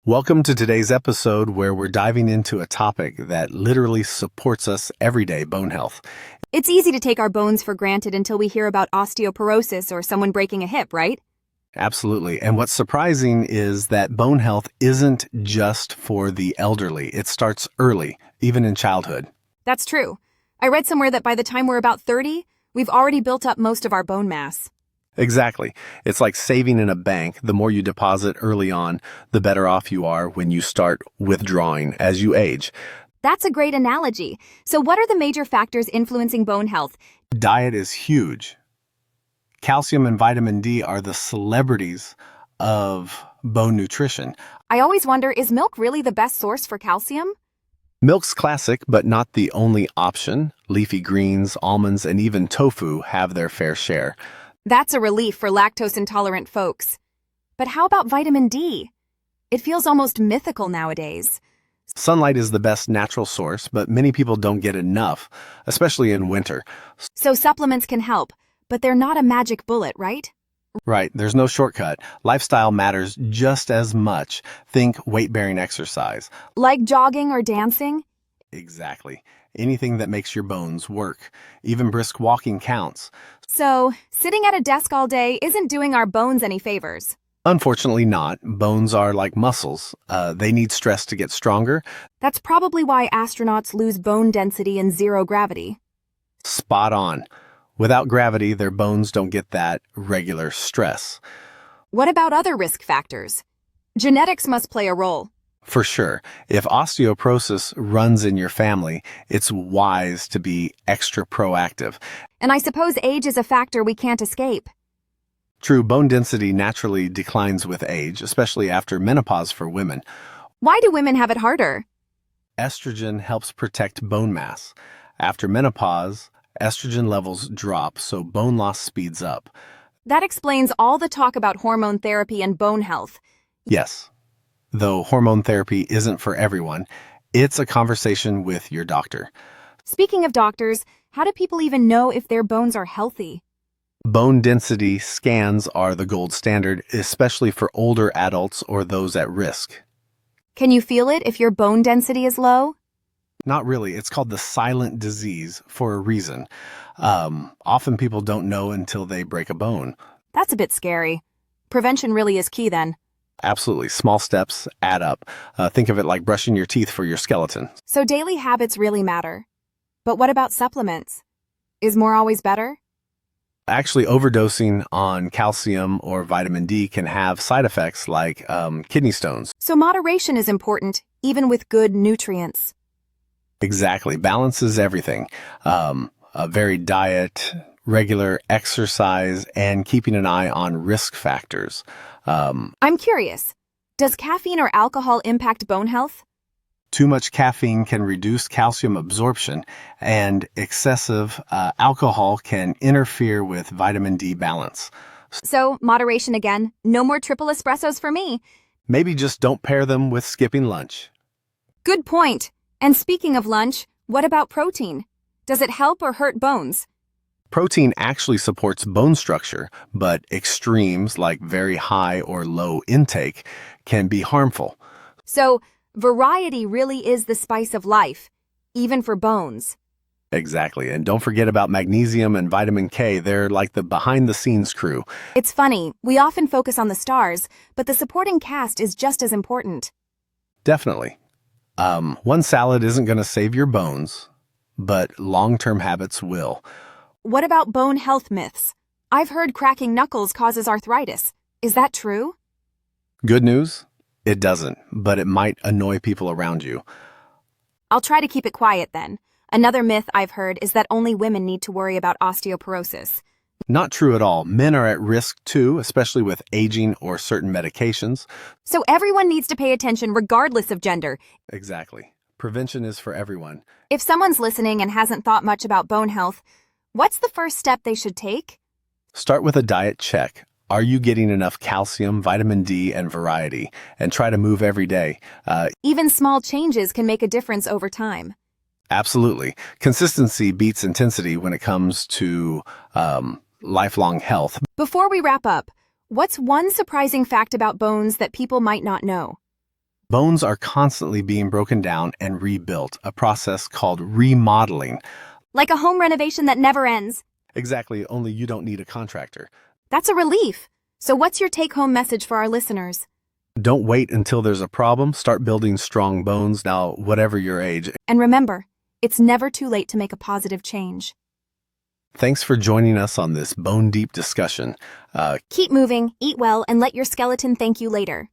Welcome to today's episode where we're diving into a topic that literally supports us every day, bone health. It's easy to take our bones for granted until we hear about osteoporosis or someone breaking a hip, right? Absolutely. And what's surprising is that bone health isn't just for the elderly. It starts early, even in childhood. That's true. I read somewhere that by the time we're about 30, we've already built up most of our bone mass. Exactly. It's like saving in a bank. The more you deposit early on, the better off you are when you start withdrawing as you age. That's a great analogy. So what are the major factors influencing bone health? Diet is huge. Calcium and vitamin D are the celebrities of bone nutrition. I always wonder, is milk really the best source for calcium? Milk's classic, but not the only option. Leafy greens, almonds, and even tofu have their fair share. That's a relief for lactose-intolerant folks. But how about vitamin D? It feels almost mythical nowadays. Sunlight is the best natural source, but many people don't get enough, especially in winter. So supplements can help, but they're not a magic bullet, right? Right, there's no shortcut. Lifestyle matters just as much. Think weight-bearing exercise. Like jogging or dancing? Exactly. Anything that makes your bones work. Even brisk walking counts. So, sitting at a desk all day isn't doing our bones any favors. Unfortunately not. Bones are like muscles. They need stress to get stronger. That's probably why astronauts lose bone density in zero gravity. Spot on. Without gravity, their bones don't get that regular stress. What about other risk factors? Genetics must play a role. For sure. If osteoporosis runs in your family, it's wise to be extra proactive. And I suppose age is a factor we can't escape. True, bone density naturally declines with age, especially after menopause for women. Why do women have it harder? Estrogen helps protect bone mass. After menopause, estrogen levels drop, so bone loss speeds up. That explains all the talk about hormone therapy and bone health. Yes. Though hormone therapy isn't for everyone, it's a conversation with your doctor. Speaking of doctors, how do people even know if their bones are healthy? Bone density scans are the gold standard, especially for older adults or those at risk. Can you feel it if your bone density is low? Not really. It's called the silent disease for a reason. Often people don't know until they break a bone. That's a bit scary. Prevention really is key then. Absolutely. Small steps add up. Think of it like brushing your teeth for your skeleton. So daily habits really matter. But what about supplements? Is more always better? Actually, overdosing on calcium or vitamin D can have side effects like kidney stones. So moderation is important, even with good nutrients. Exactly. Balance is everything. A varied diet, regular exercise, and keeping an eye on risk factors. I'm curious, does caffeine or alcohol impact bone health? Too much caffeine can reduce calcium absorption, and excessive alcohol can interfere with vitamin D balance. So, moderation again, no more triple espressos for me. Maybe just don't pair them with skipping lunch. Good point. And speaking of lunch, what about protein? Does it help or hurt bones? Protein actually supports bone structure, but extremes like very high or low intake can be harmful. So, variety really is the spice of life, even for bones. Exactly. And don't forget about magnesium and vitamin K. They're like the behind-the-scenes crew. It's funny, we often focus on the stars, but the supporting cast is just as important. Definitely. One salad isn't going to save your bones, but long-term habits will. What about bone health myths? I've heard cracking knuckles causes arthritis. Is that true? Good news? It doesn't, but it might annoy people around you. I'll try to keep it quiet then. Another myth I've heard is that only women need to worry about osteoporosis. Not true at all. Men are at risk too, especially with aging or certain medications. So everyone needs to pay attention regardless of gender. Exactly. Prevention is for everyone. If someone's listening and hasn't thought much about bone health, what's the first step they should take? Start with a diet check. Are you getting enough calcium, vitamin D, and variety? And try to move every day. Even small changes can make a difference over time. Absolutely. Consistency beats intensity when it comes to lifelong health. Before we wrap up, what's one surprising fact about bones that people might not know? Bones are constantly being broken down and rebuilt, a process called remodeling. Like a home renovation that never ends. Exactly, only you don't need a contractor. That's a relief. So what's your take-home message for our listeners? Don't wait until there's a problem. Start building strong bones now, whatever your age. And remember, it's never too late to make a positive change. Thanks for joining us on this bone-deep discussion. Keep moving, eat well, and let your skeleton thank you later.